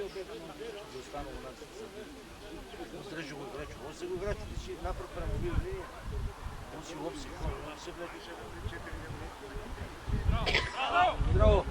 останало на срежу го играчу. Он се го играчу, да си напред прямо бил линия. Он си лопси хора, он се влезе. Браво!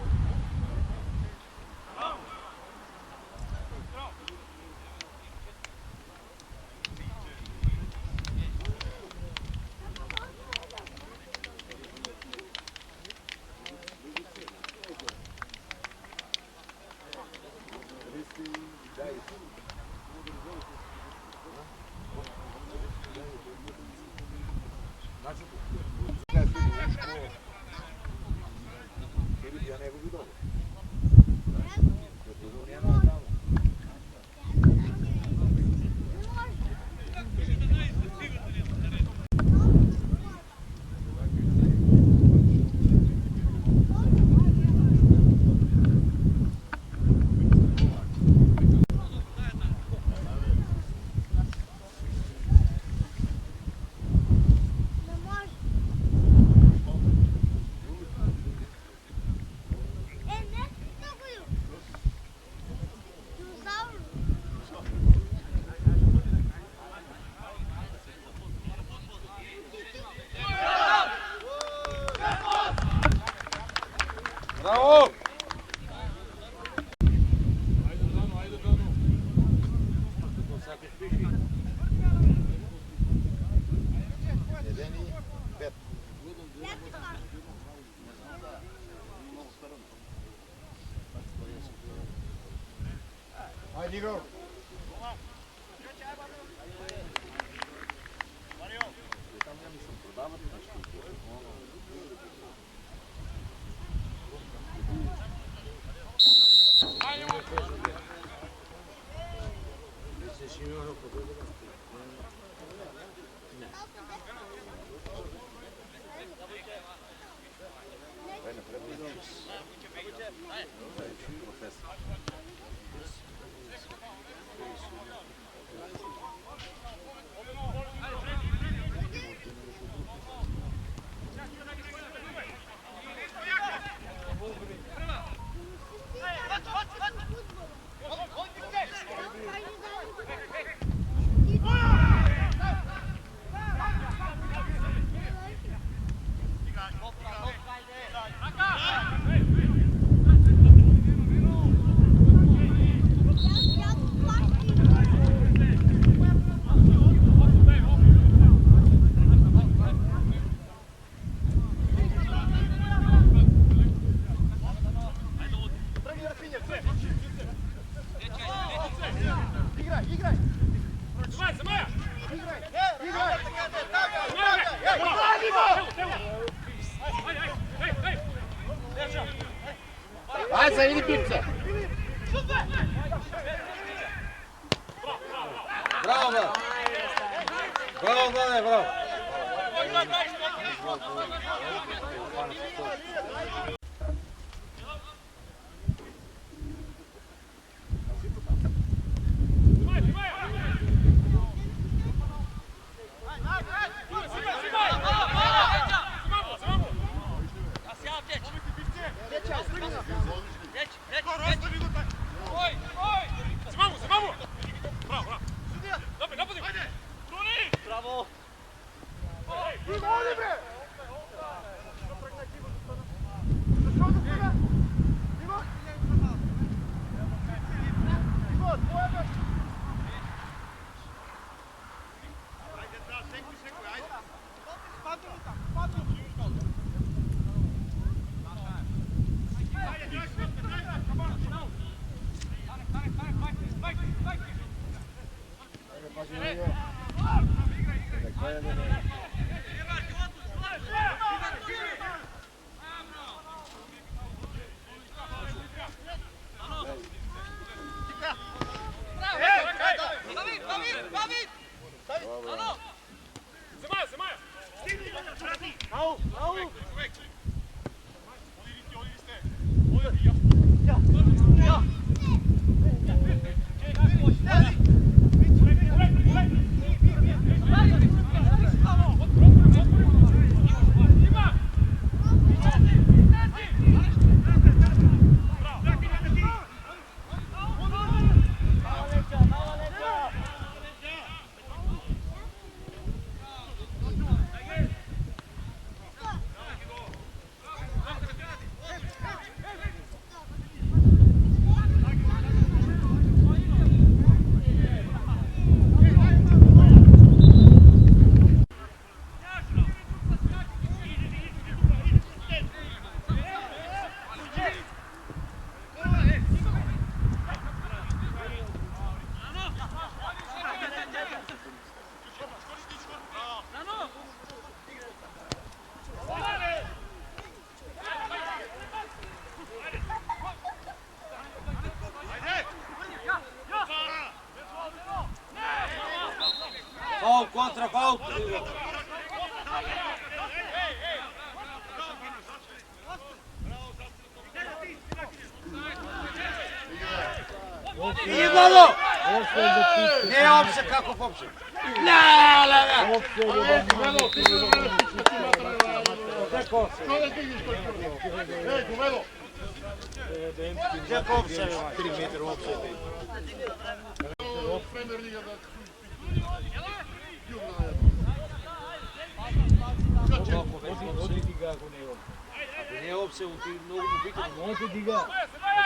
Bravo! Haydi go. Ajde, idi pipce! Bravo, bravo! Bravo, Vlade, bravo! kontra, aut. Idi Vlado! Ne je opse, kako popse? La! Tek opse. Tek opse, 3 metra opse. Ako nije opse, ti mnogo ubikate. Може да дига.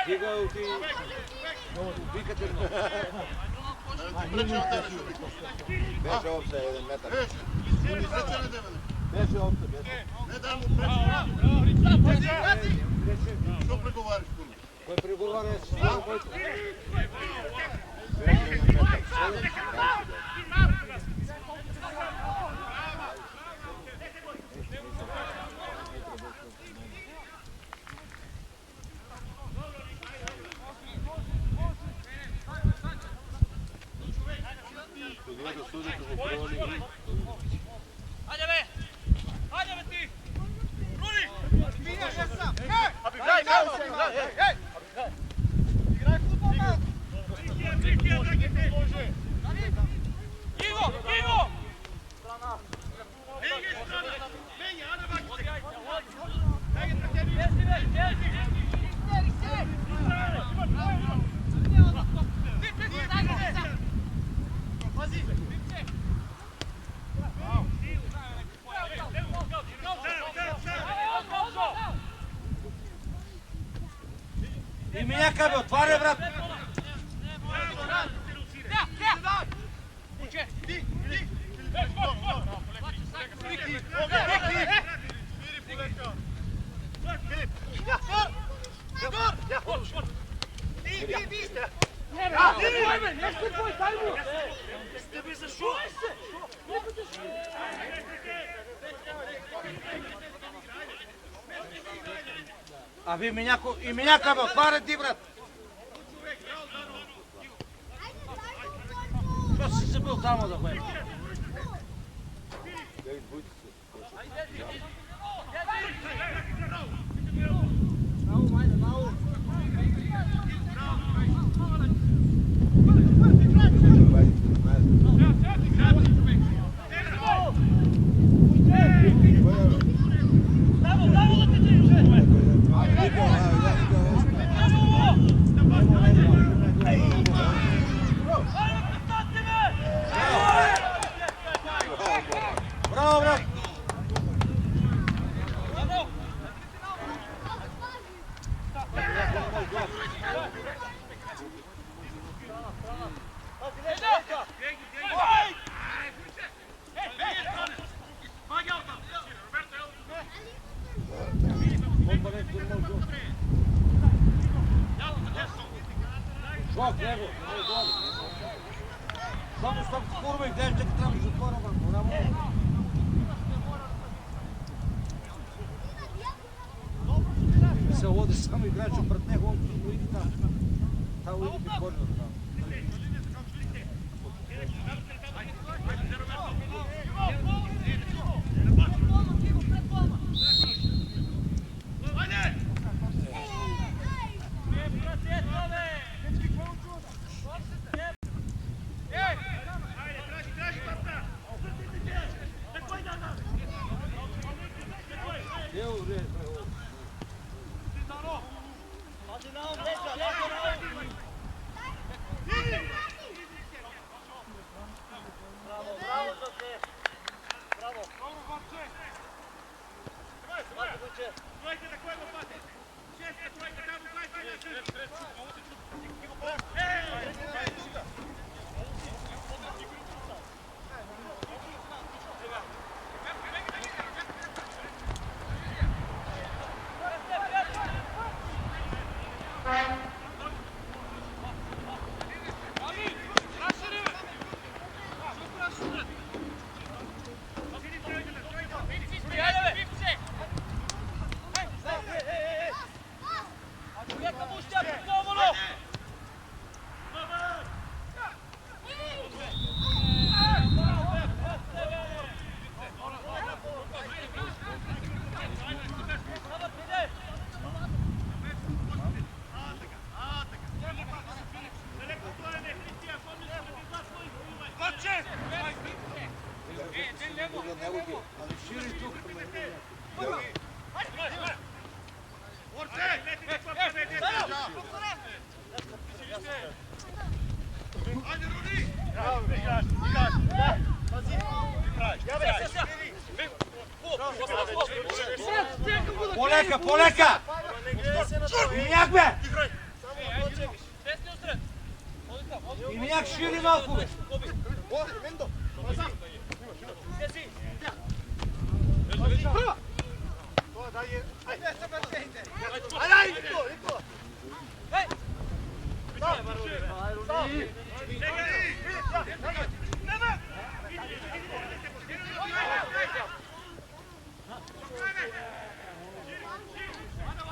Дига ти убикате много. Беше опса 1 метър. Беше опция, беше. Не дай му пречи. Що преговариш, Кули? Кой преговаря с който? Беше 1 метър. Тогава да судите го провали. И миняка бе, отваря брат! А ви и миняка бе, отваря ти брат! Що си се бил само да бъде? Браво, брат! Шок, него, само стоп курва и гледаш, че трябва да затворя върху. Се води само играча пред него, он уйди там. Там уйди прикольно там. Полека, полека! Миняк бе! И миняк шири малко бе!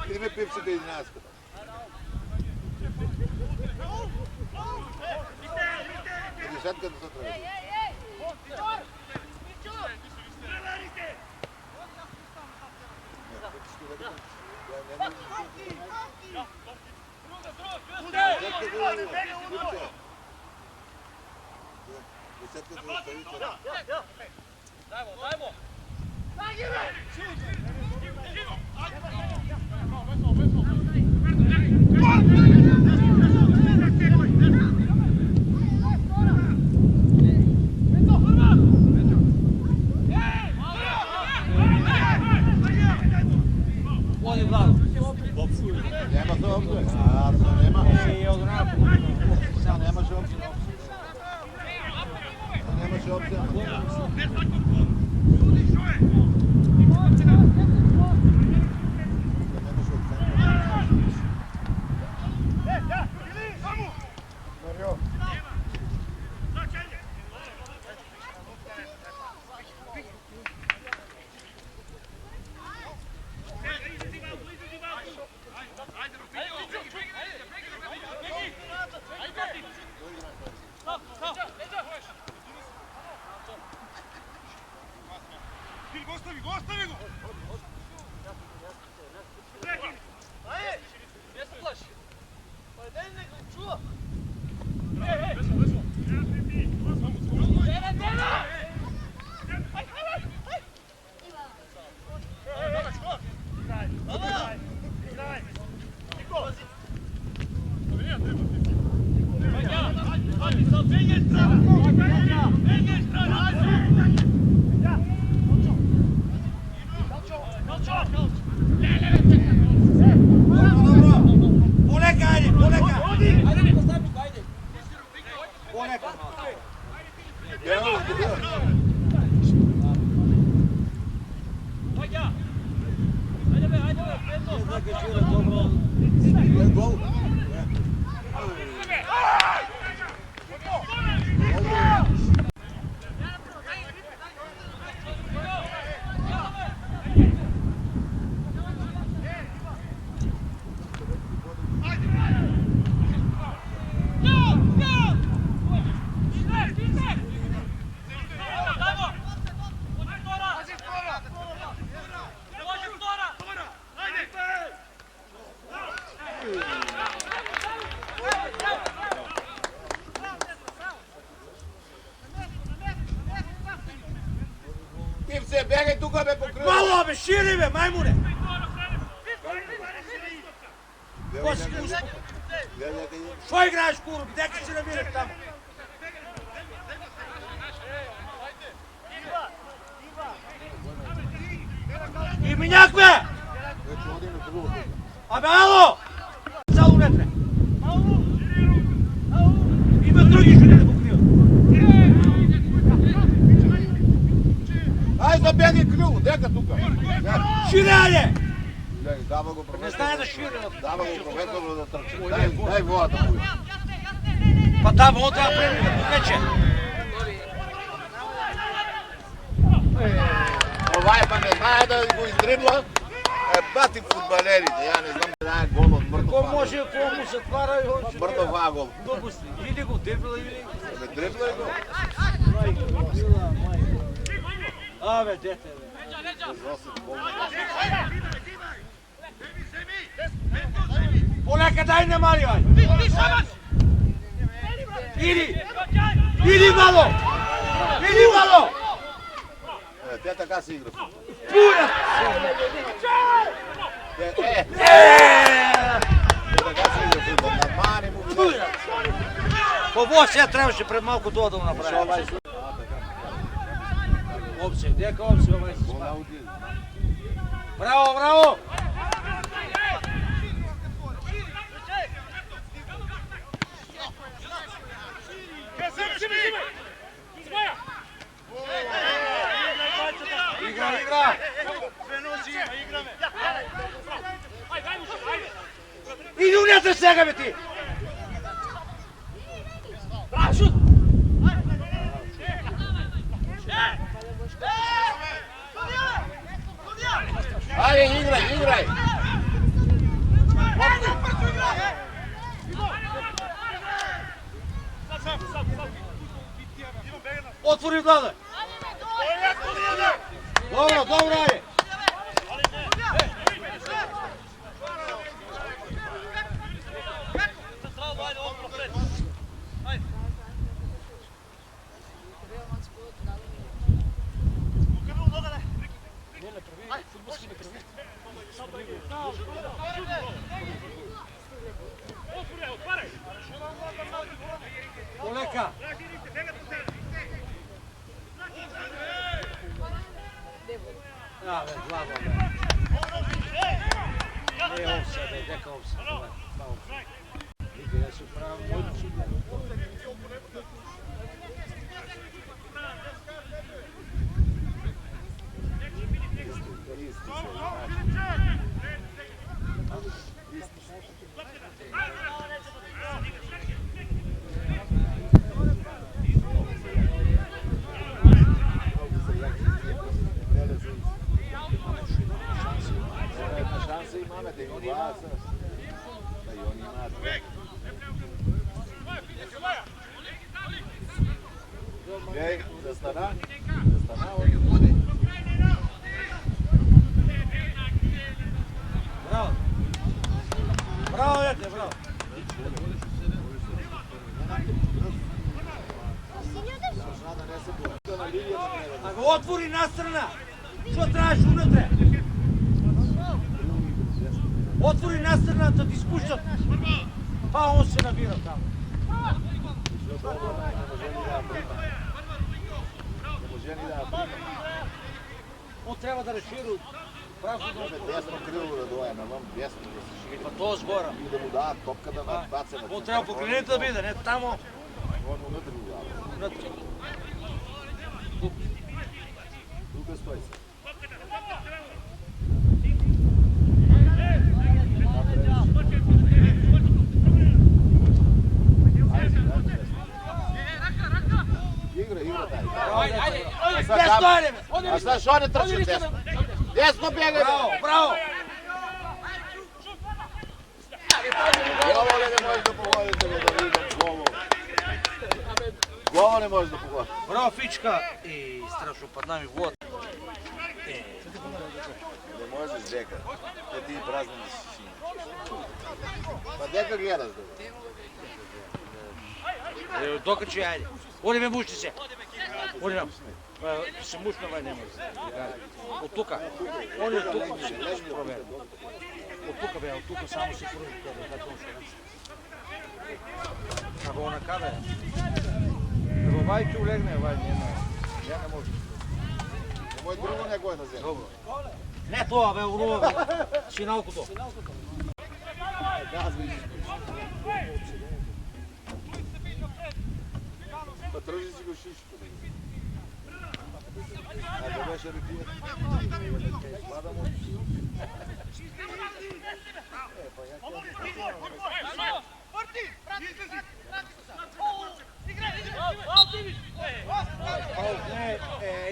Идеме пивците 11. Десятката са тръгнали. Води Владо. Няма за опция. Няма. Сега нямаше опция. Нямаше опция. Полека, айде, полека! Полека! Гол. Пивце, бягай тука бе покрива. Мало бе, шири бе, маймуне! Що играеш, куру? Дека си намираш там? И миняк бе! Абе, ало! Цяло метре! Има други жени да покриват. Ай, да бягай крило, дека тука. Шири, айде! Дава го Не професор. знае да шири. Дава го професор да тръчи. Дай волата му. Па да, он трябва да преми да покаче. Това е па не знае да го издрибла. Бати футбалерите, я не знам да е гол от мъртв Какво агол. може, какво му се твара и он ще... Мъртв агол. Глупости. Или го дрибла, или... Дрибла го. Абе, дете, бе. Полека, дай не мари, ай! Иди, мало! Иди, мало! Тя така се игра. Пуят! Какво сега трябваше пред малко това да го направи? Опси, дека опси, обай се спа. Браво, браво! Игра, игра! Иди унятре сега, бе ти! Ajde, igraj, igraj! Отвори Влада! Dobro, dobro je! Poleka! Ja, beh, bravo, beh. Offside, дека offside. Vidi da su pravo moći. Šanse imame da im glasa. Da i oni imaju. Ej, da stana? Da stana oni bude. Bravo! Bravo, dete, bravo! A ga otvori nastrana! Što tražiš unutre? Otvori nastrana da ti spušta, pa on se nabira tamo. On treba da reširu pravdu dobro. Desno krilo da doje, na vam desno da se širi. Pa to zgora. I da mu da topka da nabace na... On treba pokrenuti da bide, ne tamo. On unutra udava. Unutra. Tuga stoji se. Igra taj. Desno ajde me! A šta što ne trči desno? Desno bjegaj! Bravo, bravo! I ovo ne možeš da pogodite da vidim glovo. Glovo ne možeš da pogodite. Bravo Fička! I strašno pad nami vod. Ne možeš deka. To ti prazno da si sinja. Pa deka gledaš da. Dokači, ajde. Oni me mušti se. Oni me. Se mušno ovaj ne može. Od tuka. Oni od tuka se proveri. Od tuka be, od tuka samo se proveri. Tako on što. Kako ona kada je. Evo ovaj tu legne, ovaj nema. Ja ne možem. Nemoj drugo nego je na zemlji. Dobro. Ne to, bе, u rovi. Si nauku to. Gaz vidiš. Pa trži si go šišku. A da беше репия. Падамо.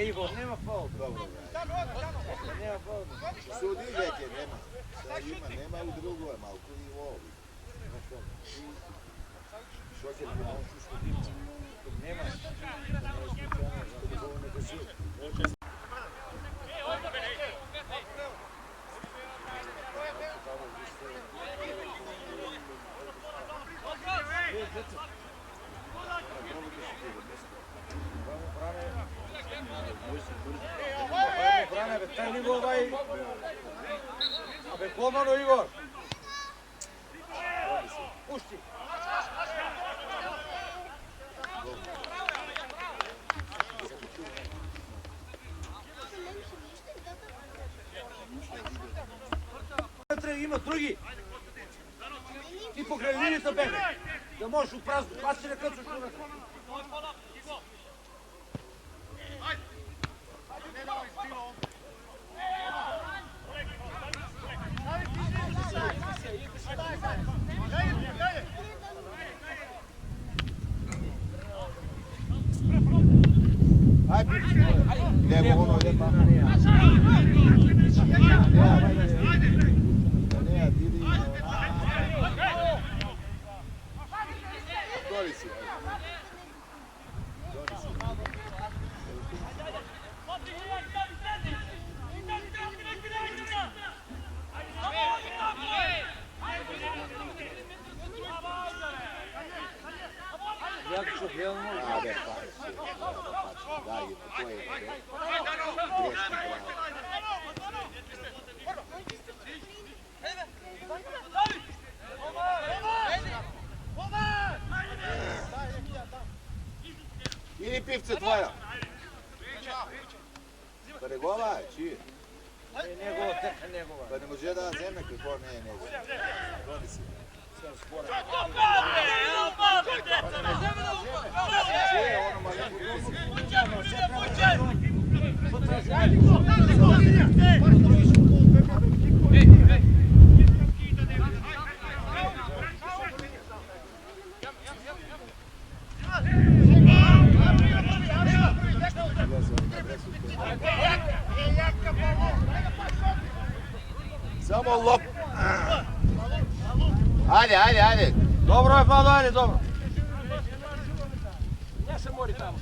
Igor, nema faul. Dobro, Nema faul. Sudi veke, nema. Da ima, nema u drugo je malko i u ovi. Šoker je malo što dimca. Nema. Brane, bе, taj nivo ovaj... Abе, golmano Igor! Pušti! има други. Ти покрай линията бегай. Да можеш от празно. Аз си не къцаш човека. Ajde, idemo ono, idemo. Dori si. Jako gelno. Daj, to je greški pravo. Ili pivce tvoja. Pa njegova je, čije? Njegova, teka njegova. Pa ne može da zemlja kako ne je njegova. Dori si. Samo lop. Ajde, ajde, ajde. Dobro je, Vlado, ajde, dobro. Ne se mori tamo.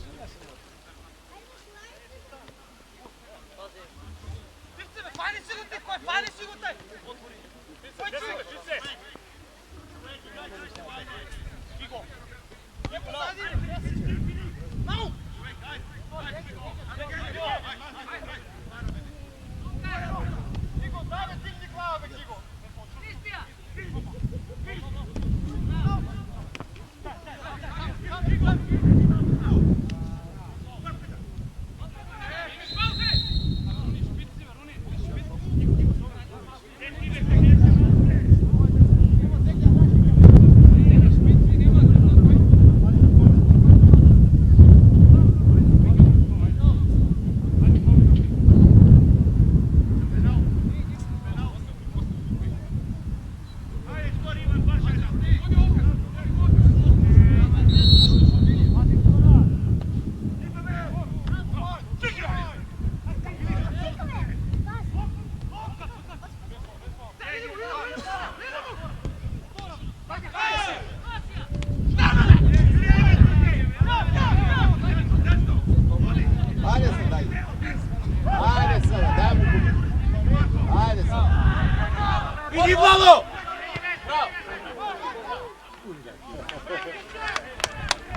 Иди, Владо!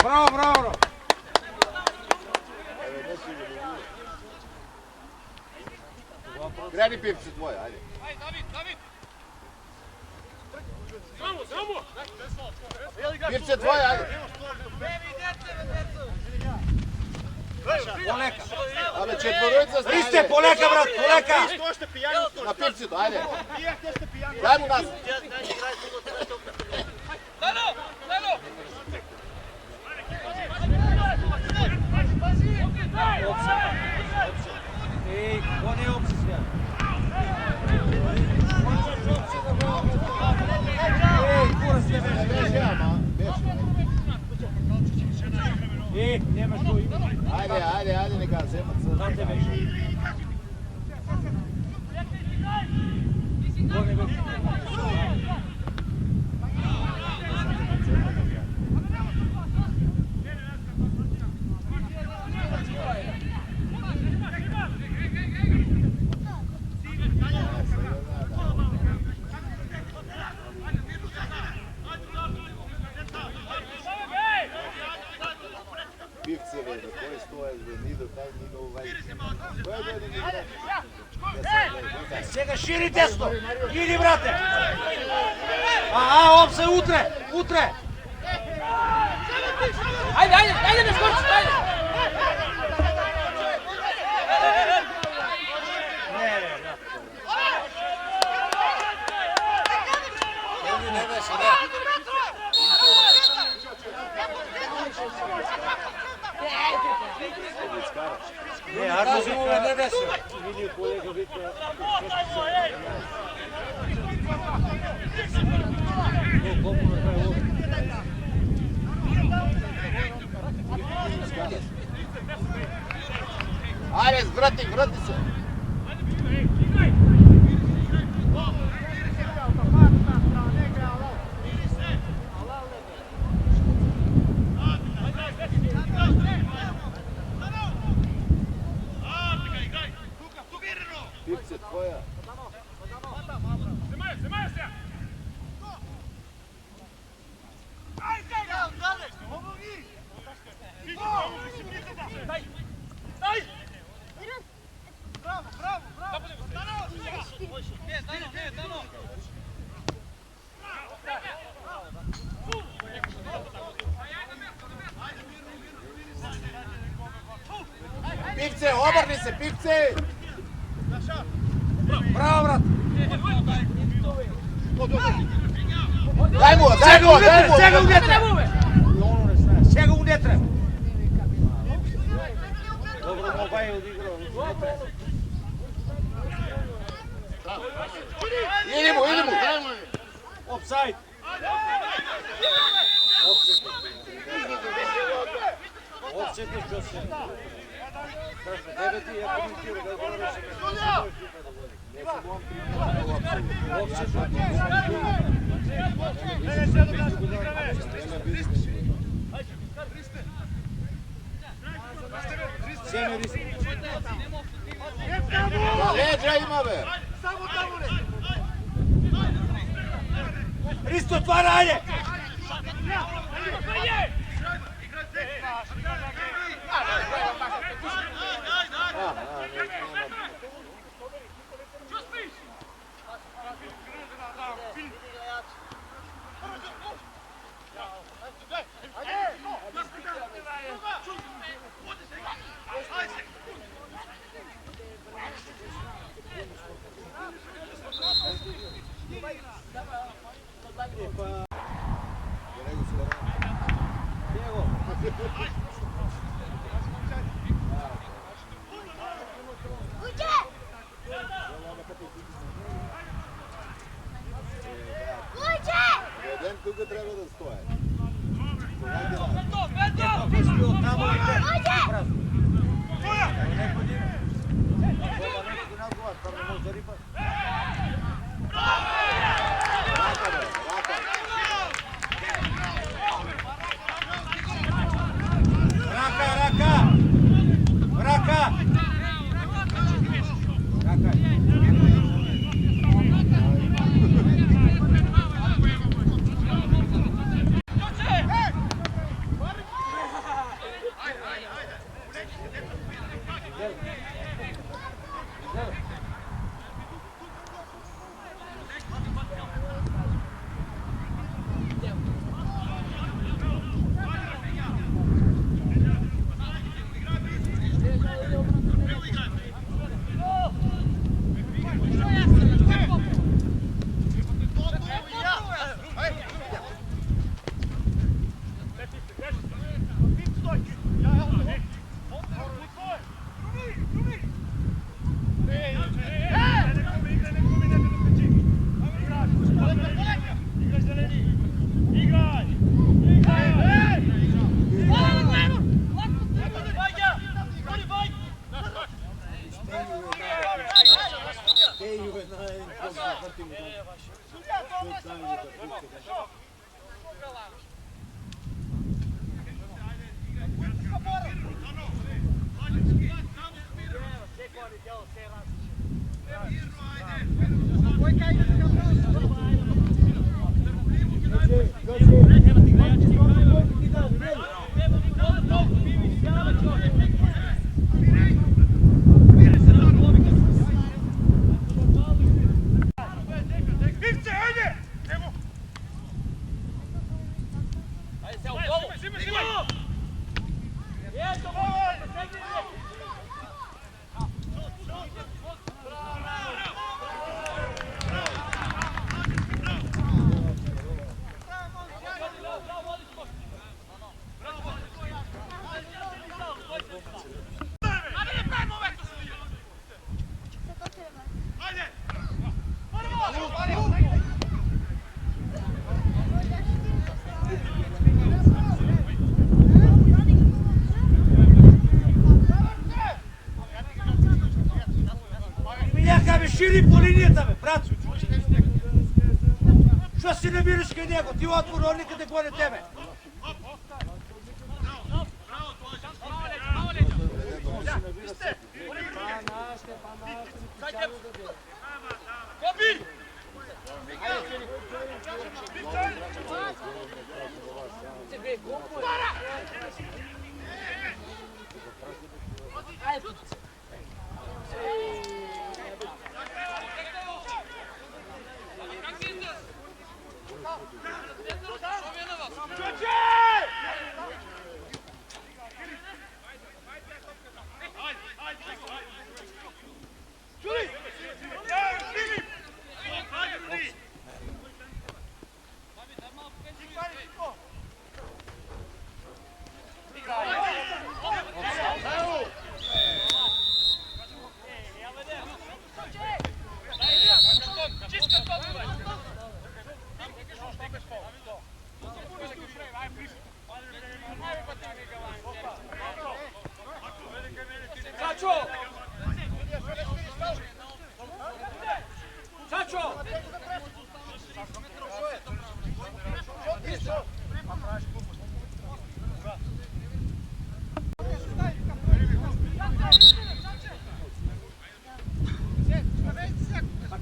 Браво, браво, браво! Грани пивце твоje, ajde. Pivce tvoje, ajde. Полека! Абе, четворица сте, Ристе, ajde. полека, брат, полека! На пивцето, ajde. Дай му нас. Ей, какво не е опция сега? Ей, кура сте Не беше! беше, ама, беше. Ей, нямаш го има. Ajde, ajde, ajde, neka вземат съд. Там те беше. Какво не беше? Пивце, бе, на кой стоят, бе, ни до taj, ни до ovaj. Кой е, бе, да ни Сега шири десно! Иди, брате! Опсе, утре! Утре! Ajde, ajde, ajde ne skočiš, ajde! Не, не, Pivce, obrni se, pivce! Bravo, brat! Daj mu, daj mu, daj mu! Сега уnetra! Сега unetra! Dobro, ovaj je odigrao. Idi mu, idi mu, daj mu! Offside! Offside je što se... Kaže, deveti, ja komentiram, da govorim se... Leđa ima, be! Risto, otvara, ajde! Jedan тук трябва да стоя. Шири по линията, бе, брат! Що си набираш къде него? Ти отвор, он никъде горе тебе!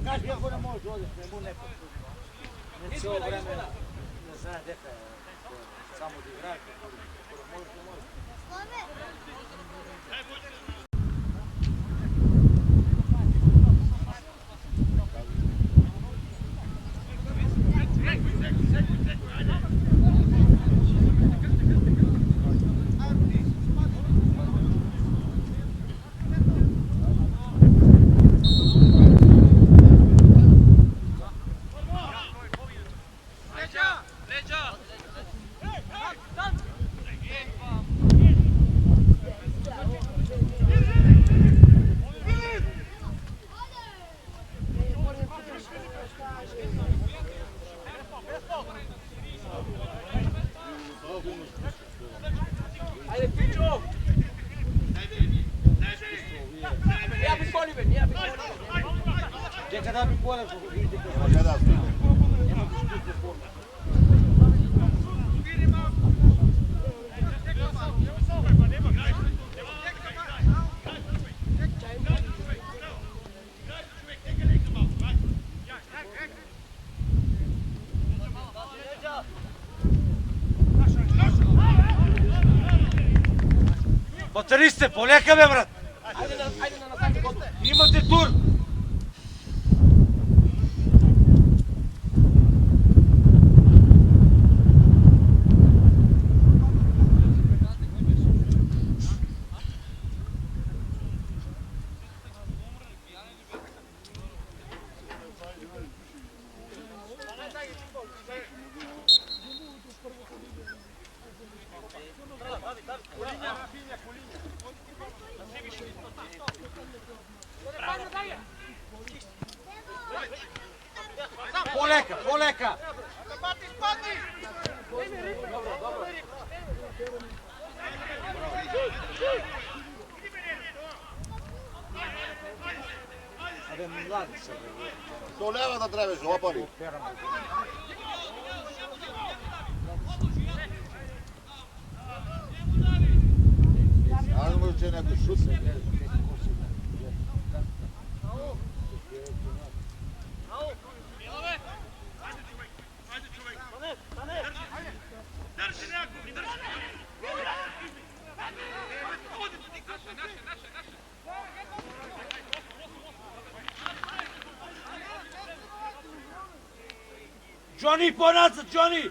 Kaži kako ne može ovdje, ne mu neko. Ne cijelo vreme ne zna deka samo da igra. Može, ne može. Kada bi pola vidite kako je da nema diskusije forma. Bateriste, poleka bе брат. Ajde na nazad gotovo. Имате тур. Полека, полека. Абе, млади са, бе. То лява да трябваше, опари. Аз може, че някой шут. Джони, по-назад, Джони!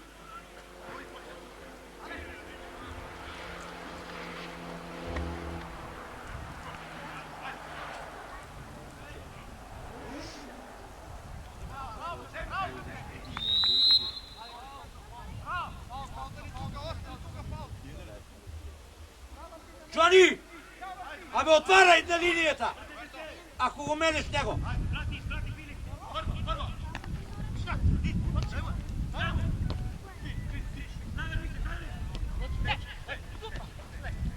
Джони! Абе, отваряй на линията! Ако го менеш него!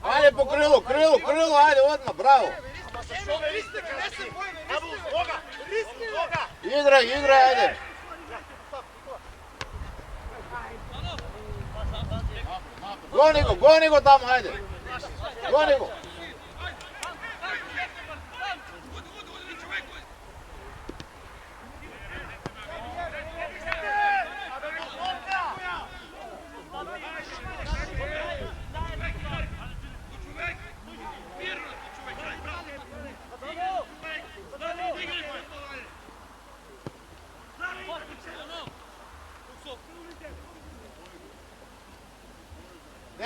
Ajde po krilu, ajde odmah, bravo. Igraj, ajde. Goni go tamo, ajde. Goni go.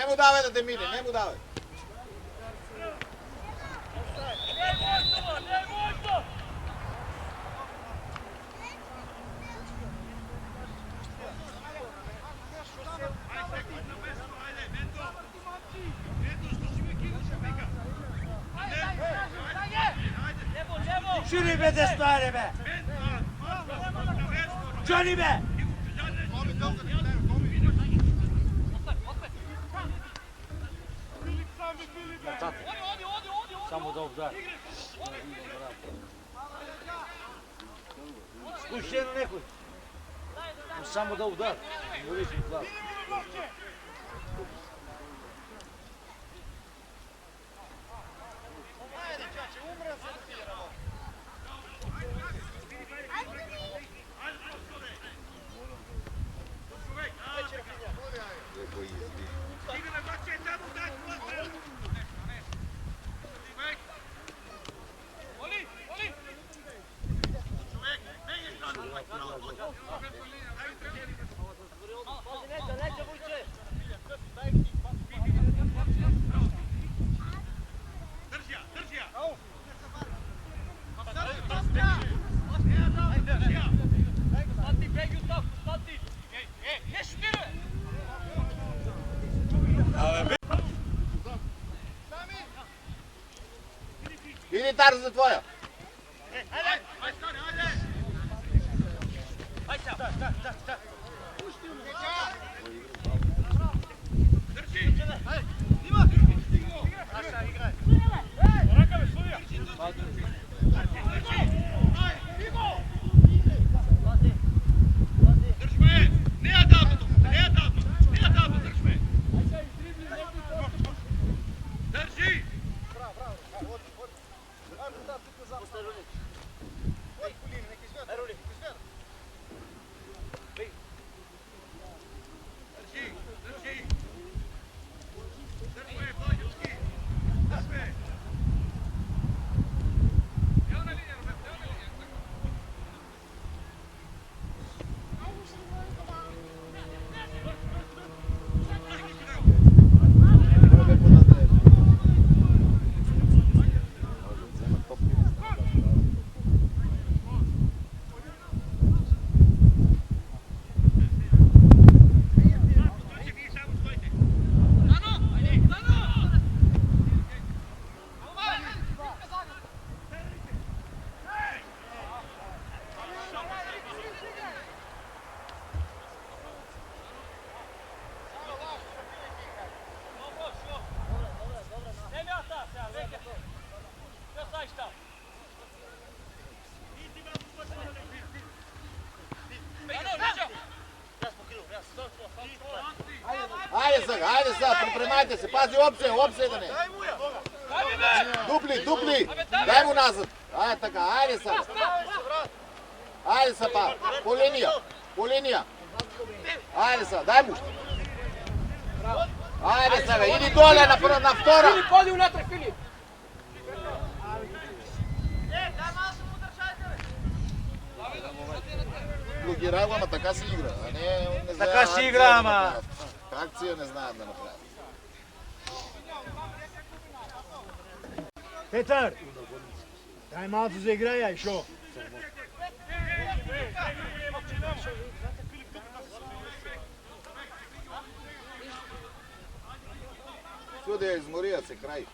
mu давай да те мине, не му давай. Шири бе, Дестояне бе! Джони бе! Само да удар. Спущи на некой. Само да удар. Иди Тарзо твоя. Хайде сега, припремайте се, пази опция да не. Дупли, дай му назад. Айде така, айде сега. Айде сега, па, по линия. Айде сега, дай му. Айде сега, иди доле на втора. Филип, ходи унатре, Филип! Блокирай го, ама така си игра. Така си игра, ама. Акция не знаят да направят. Петър, дай малко за играя и шо. Судя измория се край.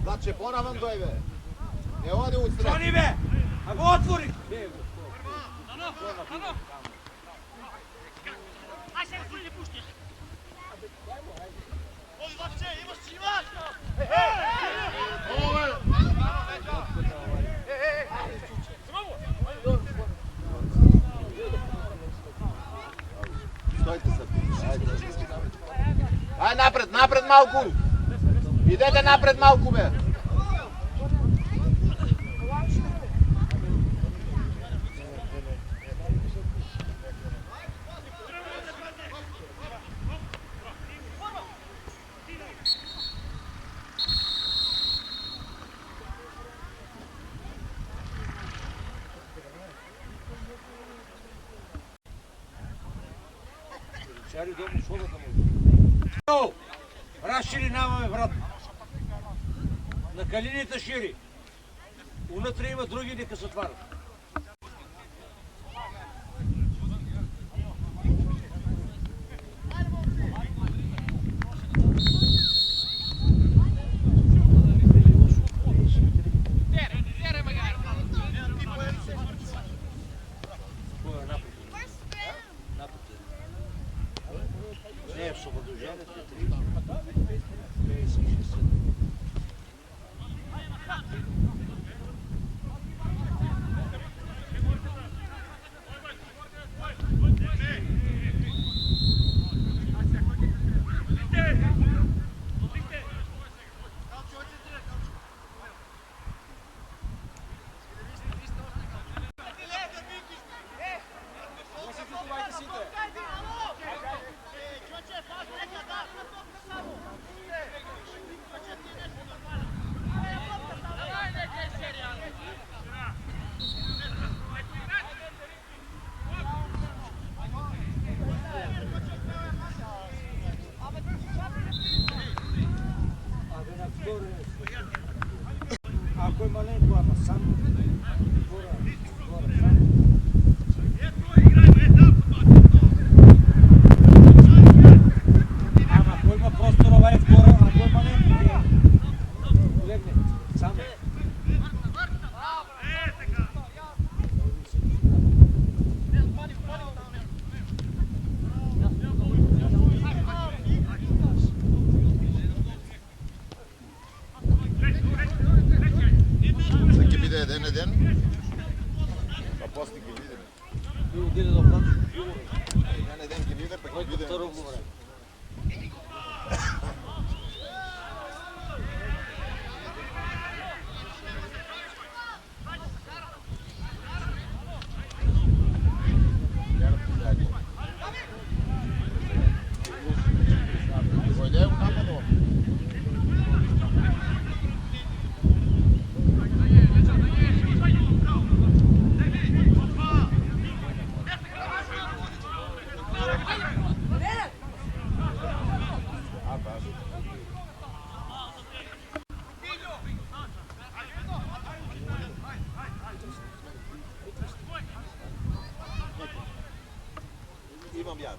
Значи по-навън дой бе. Не оди отстрани. Джони бе! А го отвори! Стойте се. Ай напред малко. Идете напред малко, бе. Шари долу шолата му. Разширинаваме, брат. На калините шири. Унътре има други, нека се отварят. Не, в освобождението е 3. Ако е маленко, ама сам ама ако има просторова е втора, ако е маленко, легне, сам. Ден. А после ги видим. И отиде да плати. Ден ги видим, пък ги видим. Второ говоря. Имам я.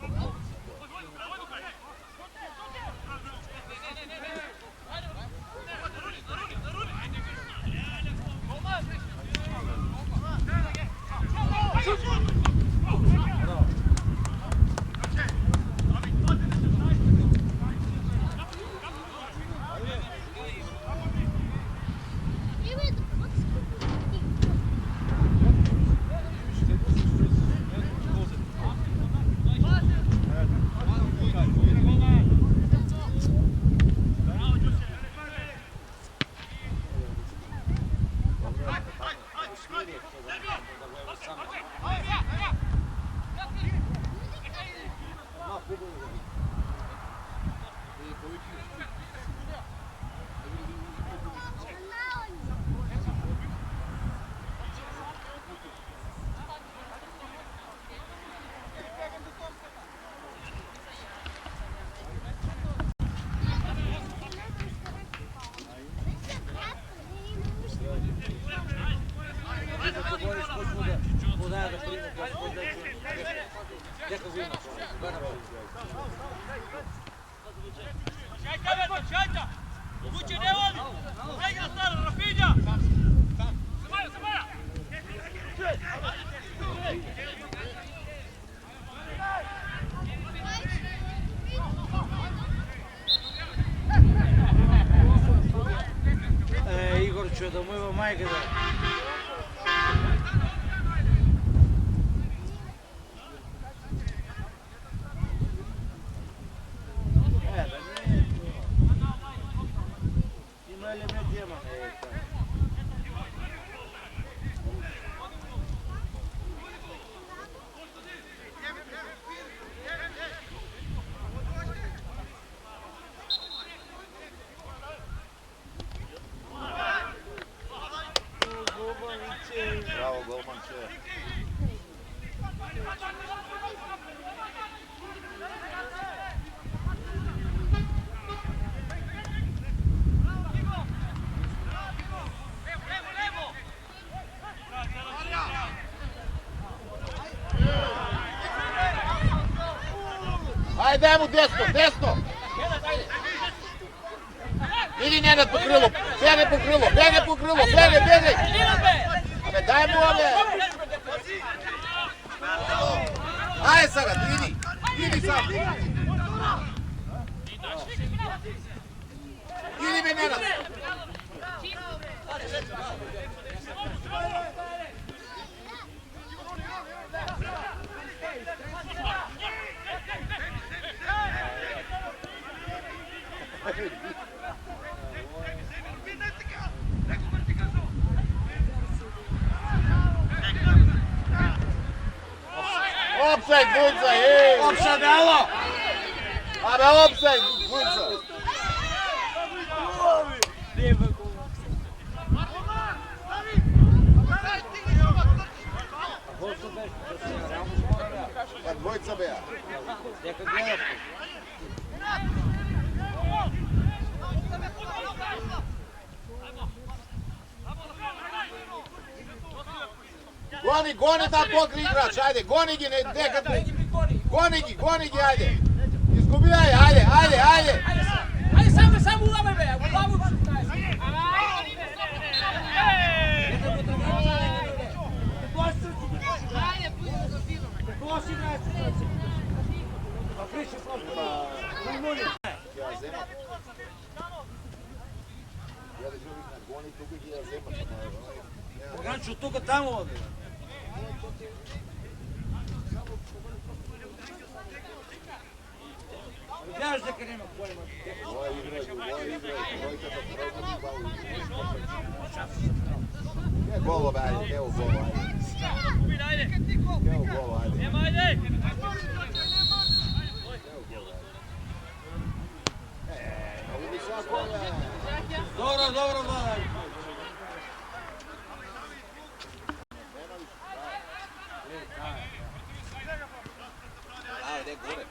ću da mu ima majke da... Ima element jema. Bravo, golmanče. Ajde, daj mu desno, desno! Idi Nenad po krilu, bjegaj po krilu, bjegaj po krilu, bjegaj, bjegaj! Abe, daj mu ove! Ajde sada, idi sad! Idi me Nenad! Offside, Vujca, ej! Offside, alo! Abe, offside, Vujca! Kad Vujca beja? Neka gleda. Goni da pokri igrač, ajde, goni gi, nekad... Goni gi, ajde! Izgubijaj, ajde! Ajde, samo u glavu, be, u glavu. Ograniču tuka tamo ovdje. Gledaš neka nema pojma. Golo, ajde, evo golo, ajde. Evo golo, ajde. Dobro, gledaj. Ajde, gore.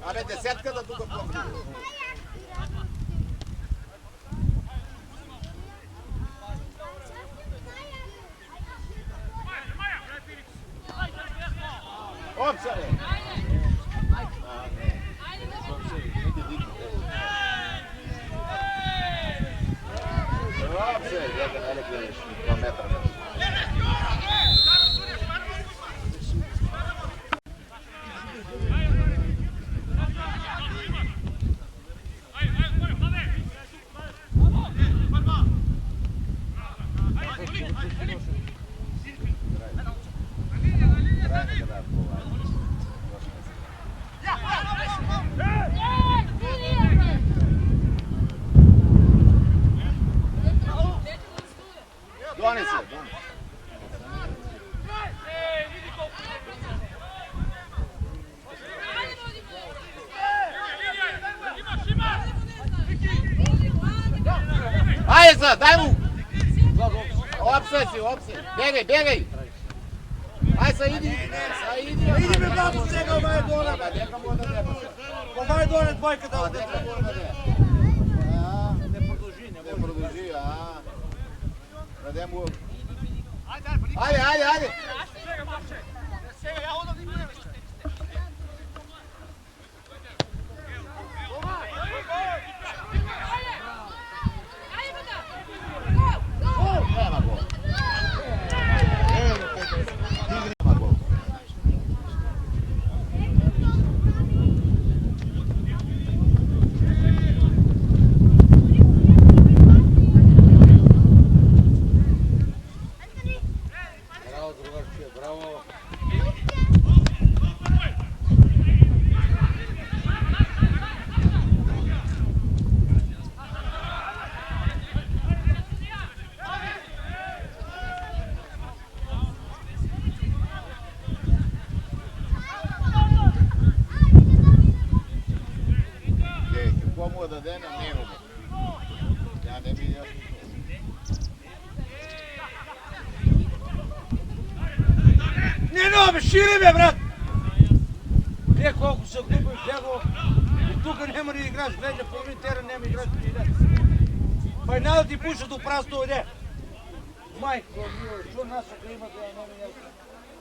Abe, desetka da tuka pokri. Opsare! Opsare, jedan električni 2 metra. Donesi. Ajde sad, daj mu! Opsaj si, bjegaj! Ajde sad, idi! Idi me babu s njega, ovaj je dole. Ovaj je dole, dvojka da ovdje. Ne produži, a? Ajde! Nema gol. dene, nema me. Ja ne bi jasno to. Не, но, шири бе, брат! Те колко са глупи в тяго, и тук няма да играш, гледай, половин терен няма играш да иде. Файнал ти пуша до прасно иде. Майко, мило, що насока има да няма ясно.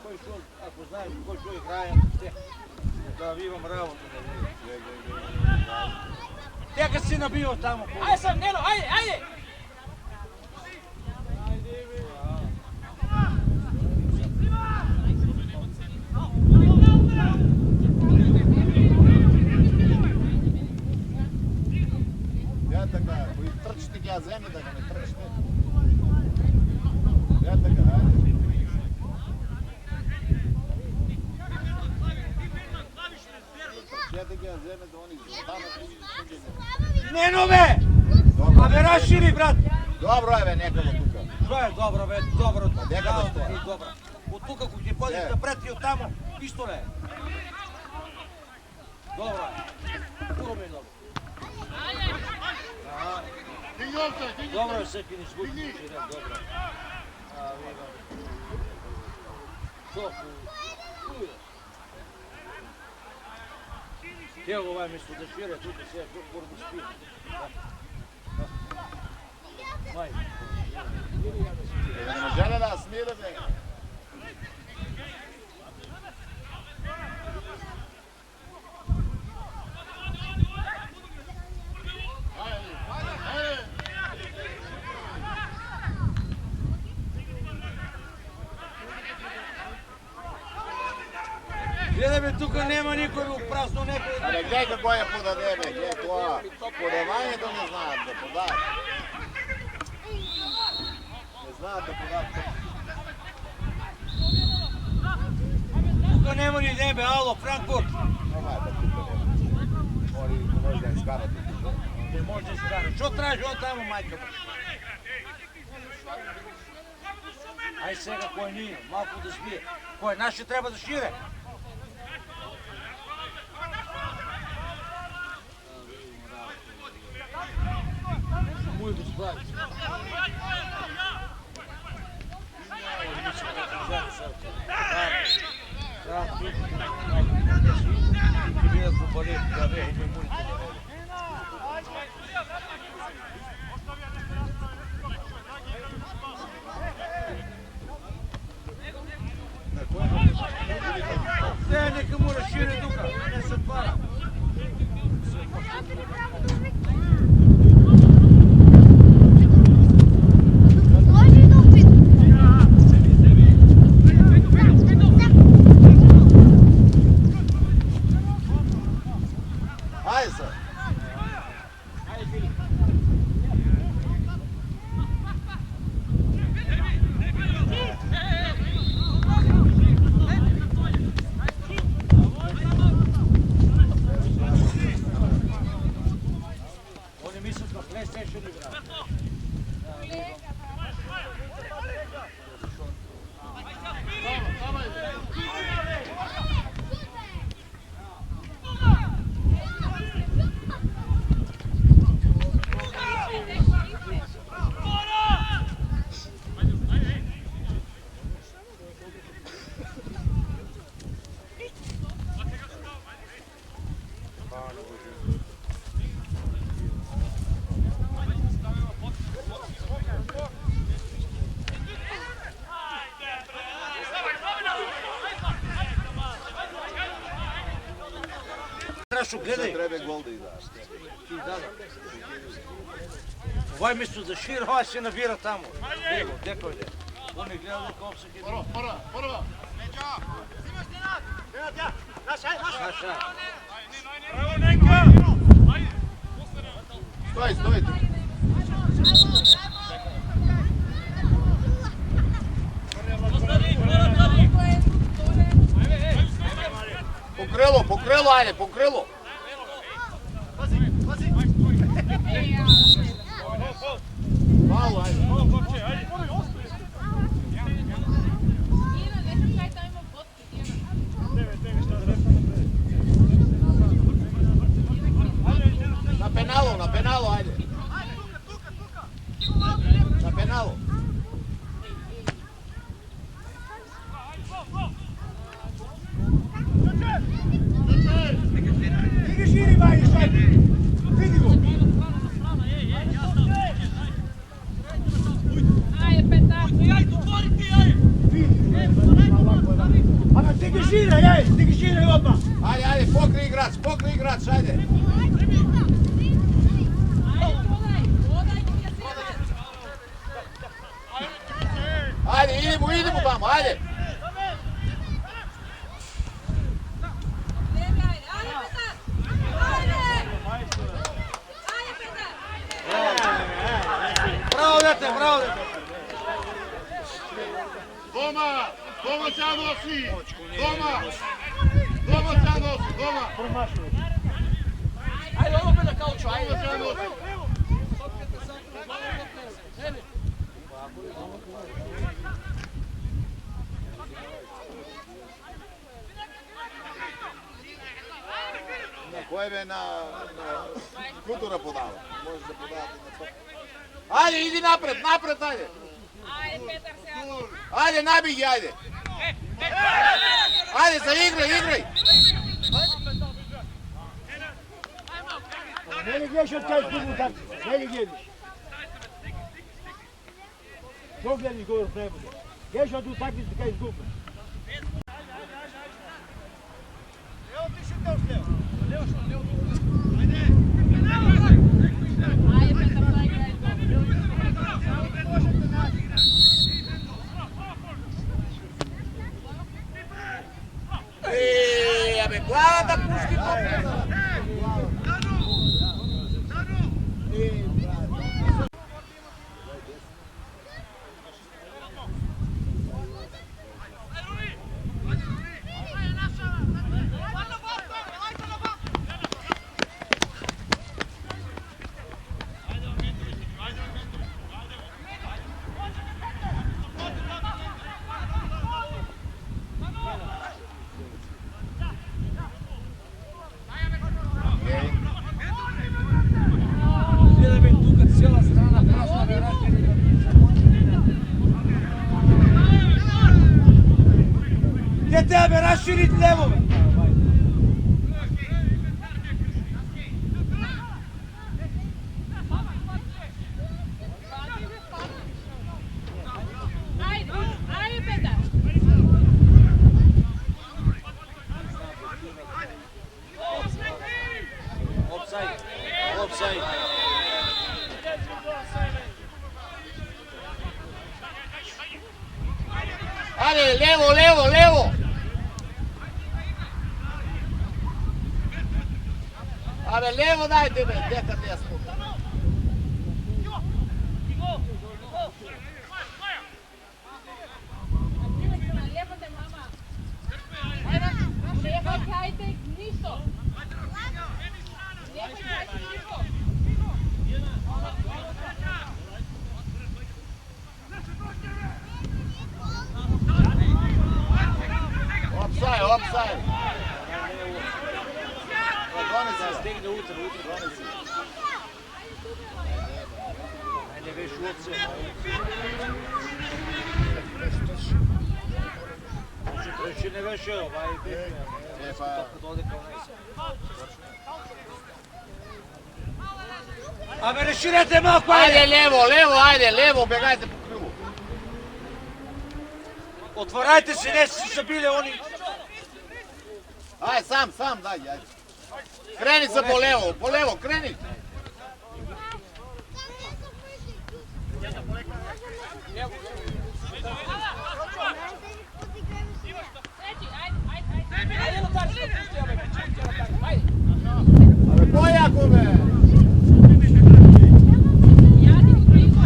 Кой шо, ако знаеш кой шо играе, да имам работа. Тека си набил там. Айде съм, Нено, айде, айде! Ja така, кои тръчите ги вземе, да не тръчите. Ja така, ajde. Ja да ги вземе, да они застанат и суđenje. Нено бе! Абе, разшири, брат! Dobro je, neka mu tuka. Що е добро, бе, добро. Нека да стоя. И добро. От тук, ако ти бъдеш напред и оттамо, нищо не е. Добро е. Пuro ми е добро. Dobro je, всеки не звучи, че не добро. Що? Те това место да шире, тук сега първо спи. Май. Da ne žele da smire, bе. Гледай бе, тук няма никой празно некой. Абе, гледай какво я подаде, бе, гледай това. Подаването не знаят да подават. Не знаят да подават. Тук няма ни ден бе, ало, Франкфурт. Това е бе, тук не. Они не може да изкарат. Не може да изкара. Що трябваше он там, майка му? Ай сега, кой ни, малко да спие. Кой, наш ще трябва да шире. Мой го справи. Ти видят по пари, да бе, и ме мулите да бе. Не, нека му разшири тук, не се отваря. Ajde sad. Oni misle da PlayStation igra. Хорошо, гледай. Treba gol da izaš. Ovaj мисто да шире, ова се навира тамо. Него, деко иде. Он не гледа дека опсек иде. Prva. Наша. Stoj tu. Po krilo, ajde, po krilo. Malo, ajde. Na penalu. bravo. Idi širi, Maji, šaj. Vidi go. Ajde, Petar. Ama stigne šire, stigne šire odmah. Ajde, pokri igrač, ajde. Ajde, idemo tamo, ajde. Bravo, dete, bravo, dete. Doma se nosi. Doma se nosi, doma. Ajde, ovo Petar kauču, ajde. Doma se nosi. Koje me na kultura podava. Možeš da podavati na to. Ajde, idi napred, ajde. Ajde, Petar se javi. Ajde, nabigi, ajde. Ajde, zaigraj. Ne gledaš od kaj izgubu tako, ne gledaš. Što gledaš govor prebude? Gledaš od utakmicu kaj izgubu. Ajde, Petar, zaigraj to. Abe, glava da pušti to. Tebe raširit levove. Ajde, Petar. Offside. Ajde, levo. Ajde, levo dajte me, deka desno. Lijepo te, mama. Lijepo kajte, ništa. Lijepo kajte, ništa. Offside. Stigne utra. Ajde, veš u opciju. Preći ne veš ovaj bek. Kako dode kao najse. A me reširate malko, Ajde, levo, begajte po krivu. Otvarajte se, ne su bili oni. Ajde, sam, daj. Kreni se po levo, kreni. Ajde, Lutar, što pusti ove, ajde. Pojakove! Ja ti prizu.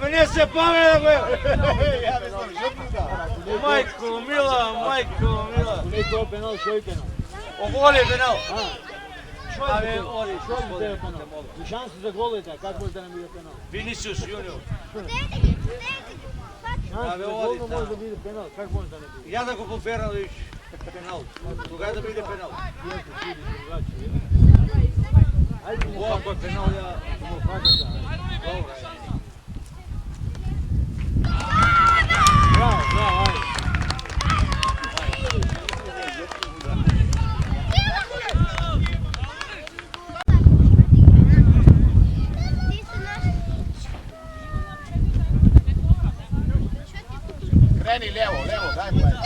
Mene se pomene, bе! Ja ne znam, žrtvuga. Majko mila, majko mila. Не тоа пенал, шо е пенал? Оголи пенал. Шо Абе, е оди, Шо е господи, тоа пенал? И шанси за гол е таа, как може да не биде пенал? Винисиус Јуниор. Шанси Абе, за гол оди, не да. може да биде пенал, как може да не биде? Ја да го поперал виж пенал. Кога да биде пенал? Тие се суди другачи. Ајде му Ова кој пенал ја му фаќа за. добра. Браво, браво, ајде. Kreni levo, levo, daj mu levo.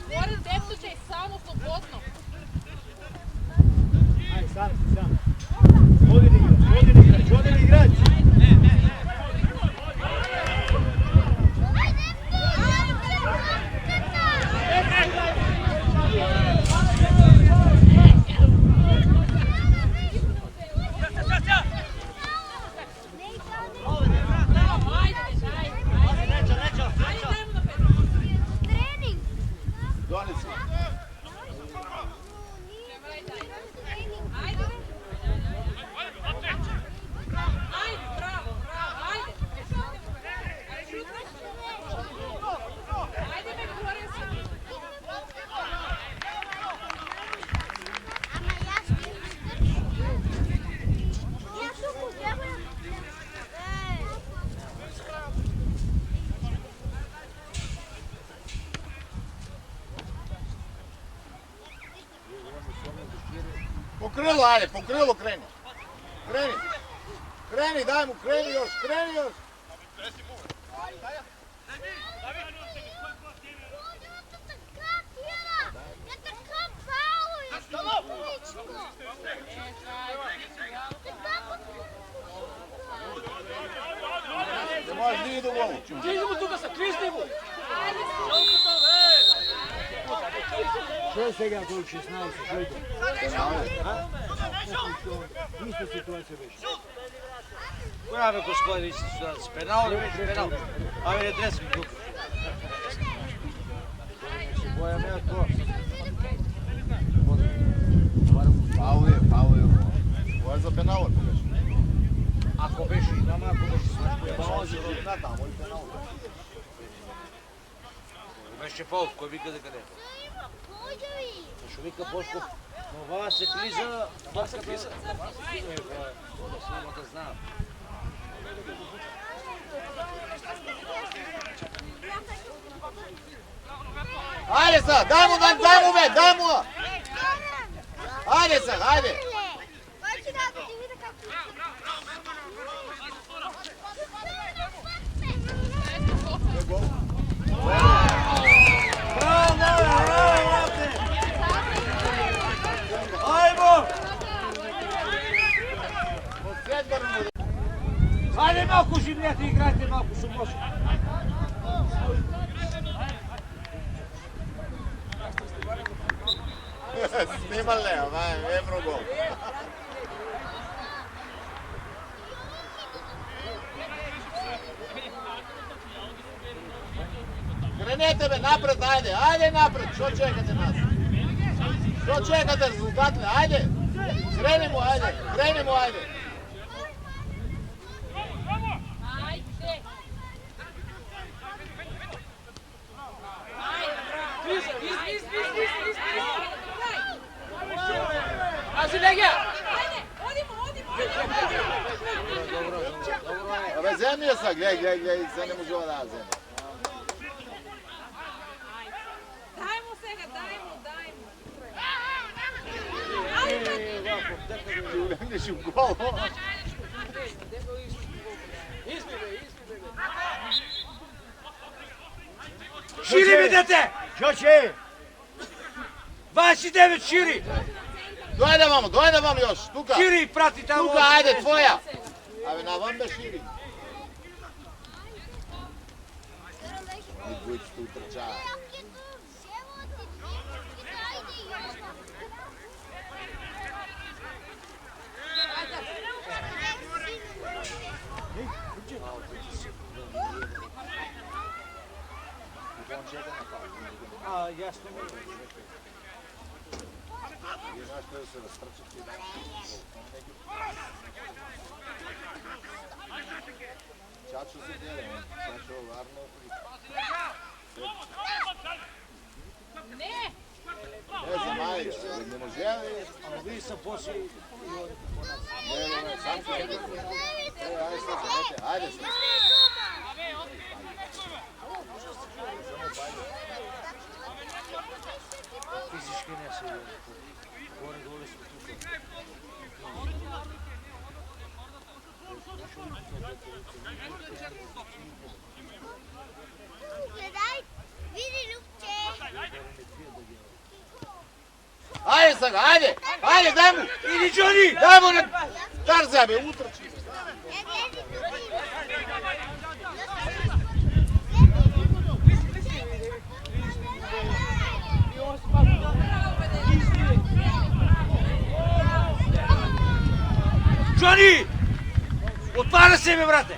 Горен детето е само слободно. Ајде, сам си, сам. Оден играч. Donesi. Po krilo, ajde, po krilo kreni. Kreni. Kreni, daj mu, kreni još, kreni još. Ne možeš da idu u ovu. Кризни му тука са, кризни му! Шо е сега тој 16, шо иде? Иста ситуација беше. Која бе господи, с пенал ли беше пенал? Абе не дрес ми тук. Boja me to. Faul je. Ovo je za penal, ako беше. Ако беше и нама, ако беше свачко, Pa on se rodna tamo i penal. беше фаул, кој вика дека не. Што вика Бошко, ова се клиза, баска клиза. Само да знаат. Ajde sad, daj mu, daj mu! Ajde sad, ajde! Ajde малку живнете, играйте малку со Бошко. Snimal Leo, vai, Evro gol. Krenete be, napred, ajde napred, što čekate nas? Što čekate rezultatle, ajde! Krenimo, ajde! Ази легја! Абе, земја са, гледай, се не може да земја. Дај му сега, дај му. Вако, Ti ulegneš u gol. Širi mi dete! Čoče! 29 širi! Dojde vam još, tuka. Širi prati tamo. Tuka, ajde, tvoja. Ajde, na vam me širi. Budь tu trča. A, jasno mi. Znaš kada se rastrčati. Čačo se djeli, Čačo varno. Ne! Ne znam, Majić, ne može. A vi sam poslije. Ne, sam ću. Ajde, sad, ajde sad. Fizički ne se vidi. Gore dole su tu. Gledaj, vidi Ljubče. Ajde sad, ajde, daj mu. Idi, Johnny! Daj mu na Tarzame, utrči. Johnny! Otvara se me, brate!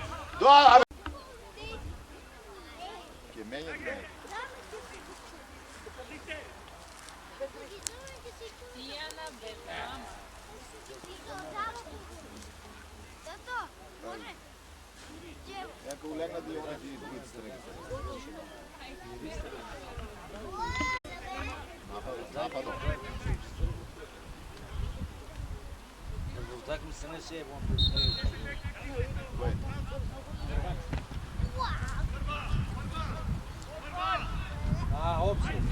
Tijana bez nama. Jako ulegna di ona di Zapadom. Tak mi se ne sjebu, on predstavio. A, opcije.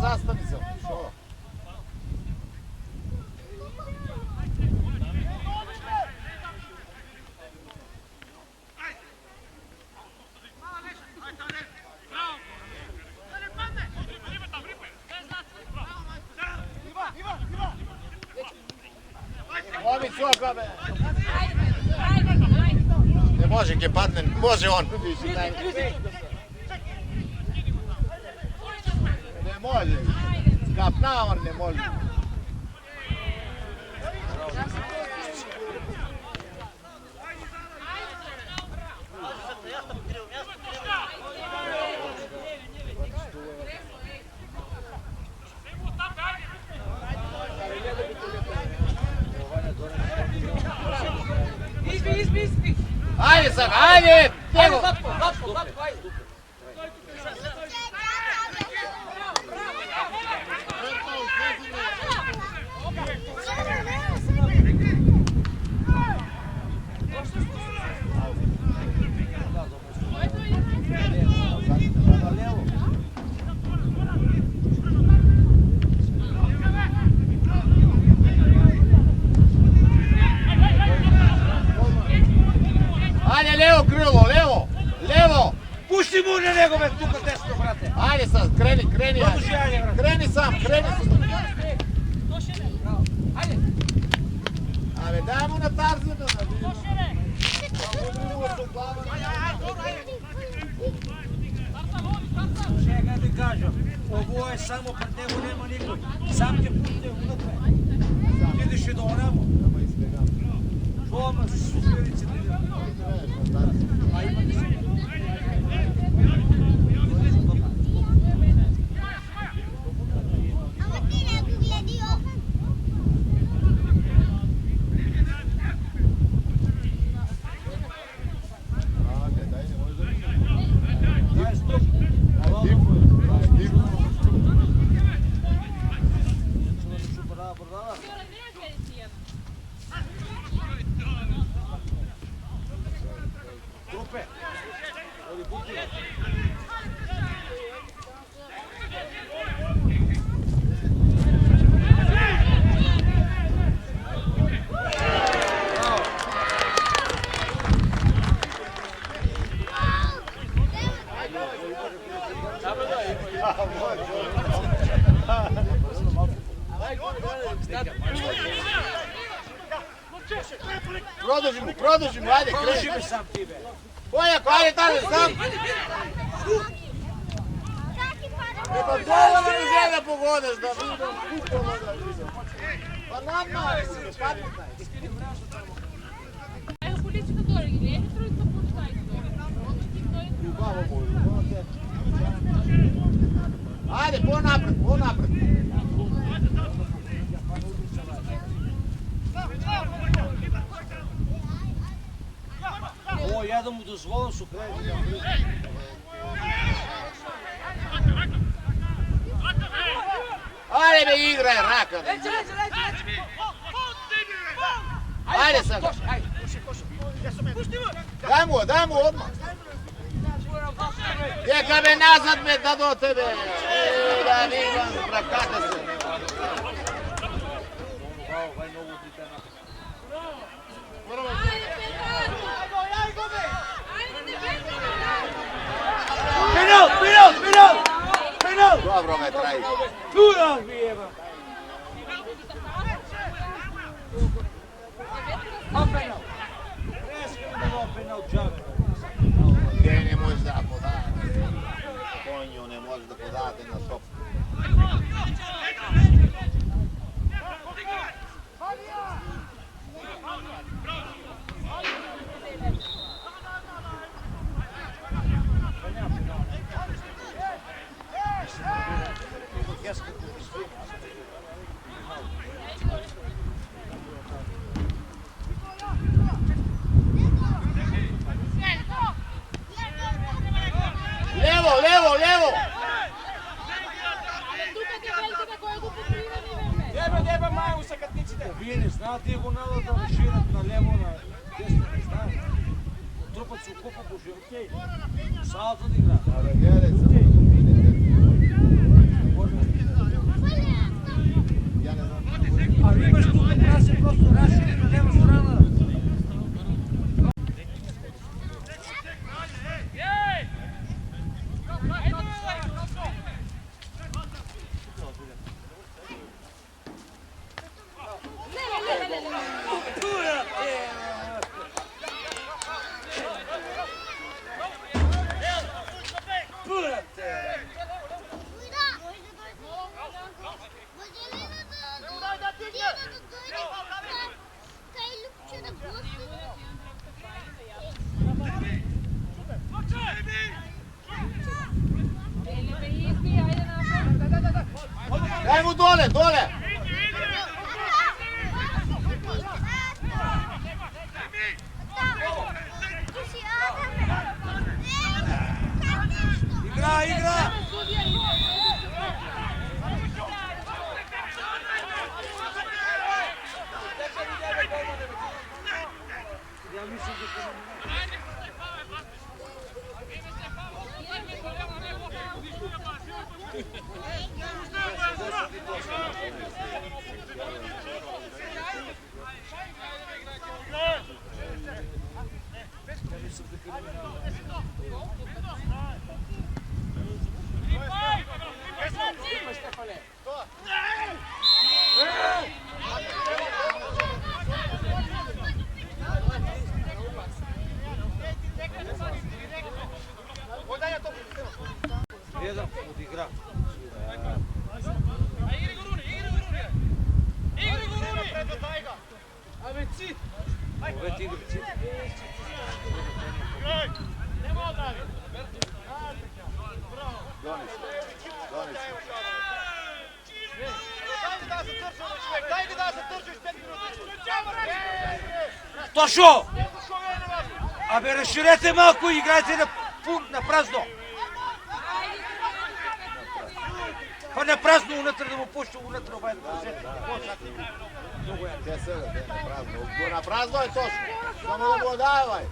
Zastavica, što? Ovi soka, ne može gdje padne, može on. Ne može. Kapna on ne može. Izbi! Ajde sad, ajde! Ajde, lapko, ajde. Ajde, levo krilo, levo! Pušti mu na njegove tuka desno, brate. Ajde sad, kreni, ajde. Produži ajde, brate. Kreni sam. Ajde. Ajde, daj mu na Tarzanu. Čega ti kažem, ovo je samo pred tebom, nema nikoj. Sam te pute unutra. Ideš i do onamo. Doma su zvjerice. A ima ti se. Продължи му, айде, Продължи крени. ме сам ти, бе. Бояко, айде тази, сам. Па долу не може да погодиш, да видим купано да видим. Па надмари си, не падни тай. Evo politika doğru gidiyor. Evi trojica policajca doğru. Ljubavo moju. Ajde, ponapred. О, я да му дозволям с окрежда. Ajde me igraj, raka. Leđe. Ajde sad. Ajde, pusti mu. Daj mu odmah. Jeka me nazad me da do tebe. Da vidim, brakate se. Penal! Dobro me traji. Тура ми ева! Penal! Reskam da ovo penal džabe. Gdje ne možeš da podate. Konju ne možeš da podate na sopu. Levo! Деба, мају са катниците. Вие не знаете го надо да шират на лево, на десно, не знаете. Трупът се окупа по жиркей. Салата да игра. Абе, гледай се. Я не знам. А имаш тук праси просто рашили на лева страна. Daj mu dole! Игра! Я мислам дека jedan od igra. Абе, цит! Ove ti igre, citi. Точно! Абе, разширете малко и играйте на празно. Па на празно унатре да му пуща, унатре обаче да взете. Gdje se na prazno je točno. Samo da mu davaj.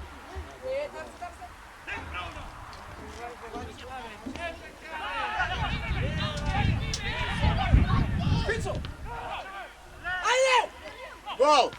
Gol!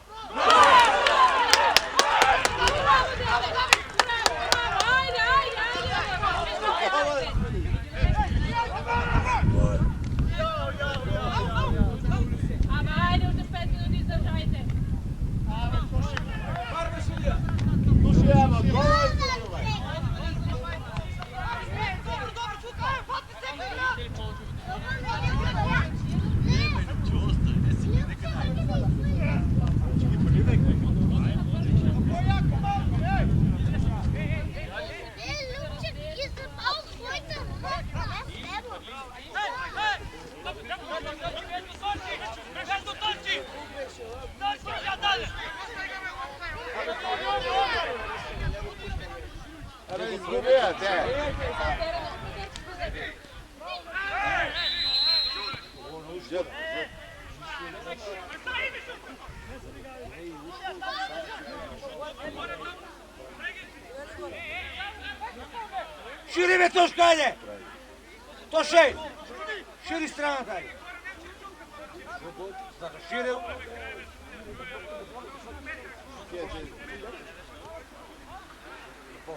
те. Шири бе Тошко, ajde! Тоше! Шири страната, ajde! Шири!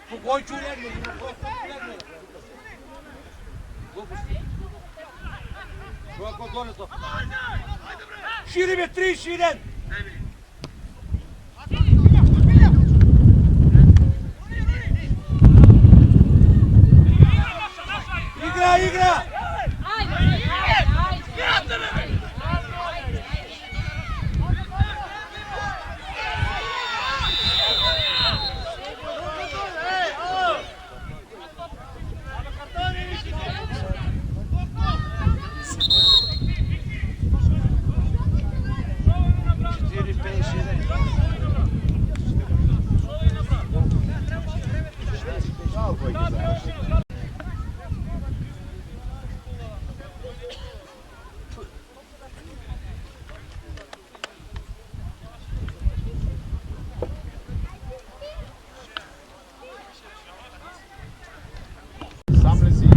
Погойчу легне, легне. Що ако доне то? Шири бе, 31! Игра, игра! Сам ли си?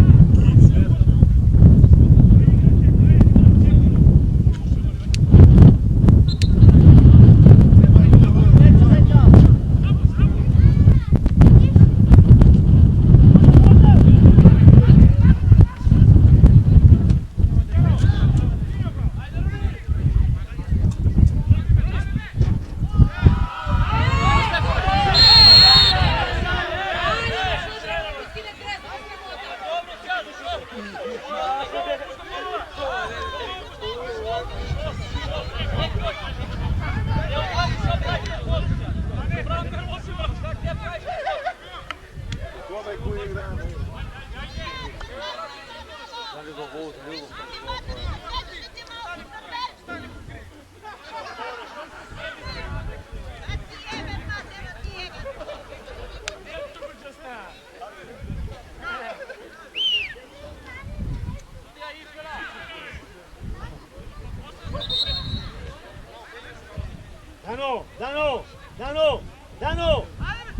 Dano!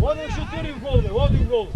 Odem šutiri v gol, odi v gol.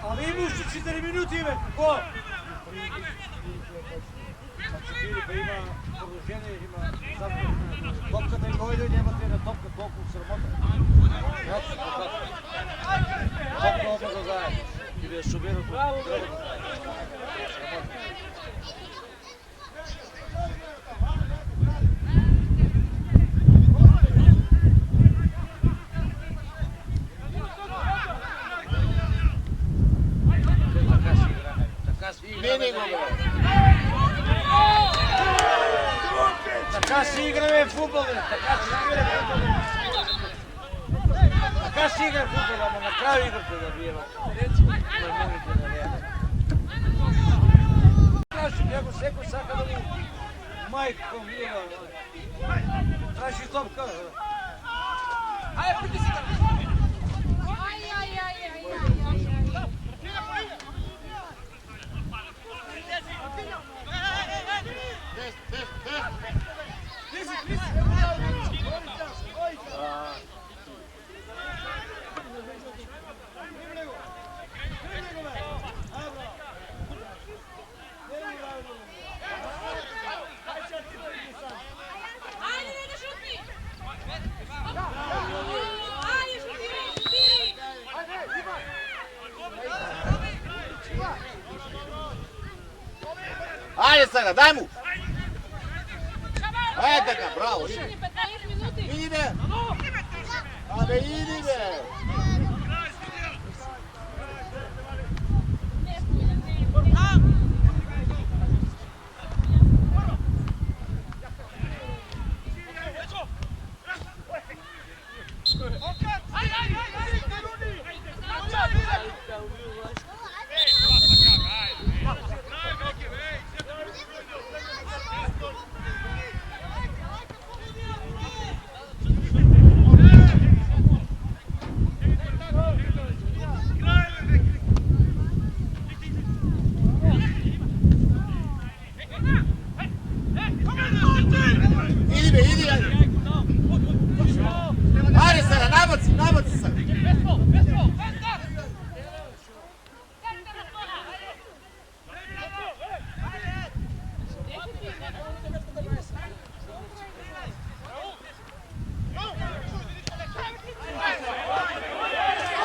Ali imaš 4 minuti ime, ko? Pa ima продължение, има задна. Топката и дойде, нямате на топка толкова срамота. Топка оба да заедно. И да е шуберото. Трябва да заедно. Така си играме в футбол, така си играме в футбол. Така си играме в футбол, ама накрая играте да биева. Него всеко сака да му майка към вива. Трябваше топка. Ajde, pritisni ga. Aj, aj, aj, aj, aj, aj, aj. Ajde, ne šutni! Ajde, šutiri! Ajde sada, daj mu! Ajde ga, bravo, ide. 15 minuti. Ide! Ajde, idi be! Ne pulja, ne. Idi be, idi! Ajde sada, nabaci sada!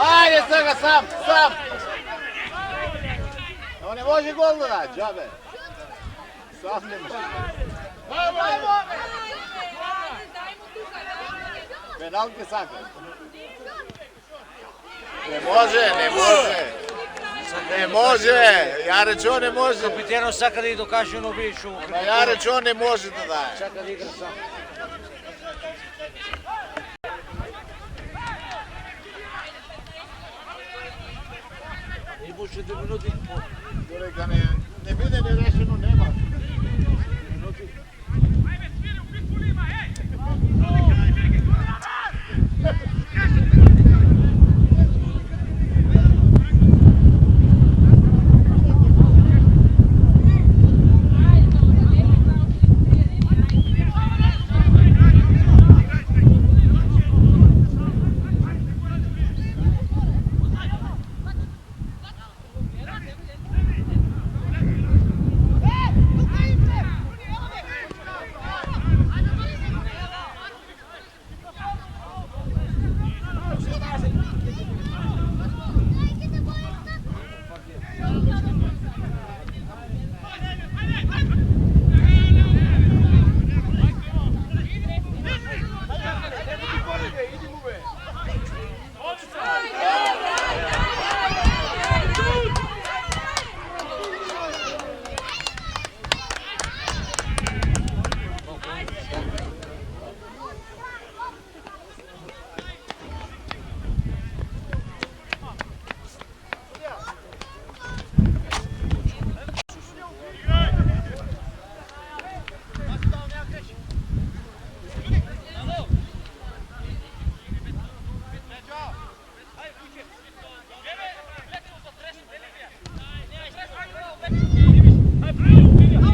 Ajde sada, sam! On ne može gol da da, džabe. Sam ne može. Penalti saka. Ne može, ja rečem ne može. Капитено сака да и докаже ono бившу. Ja rečem ne može da daje. Чака да игра сам. И буше 2 минути. Dole ne bude ne rešeno, nema.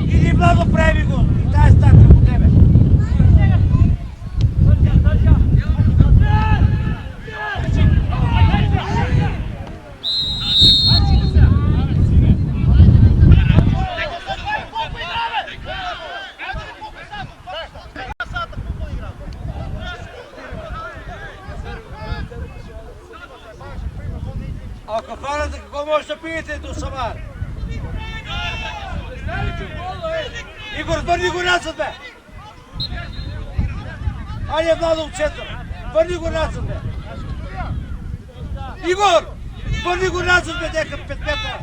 Иди Владо, прави го! И тая статка по тебе! А кафарата какво може да пиете до Самар? Игор, върни го назад, бе! Айде, Владо, в център! Върни го назад, бе! Игор! Върни го назад, бе, дека 5 метра!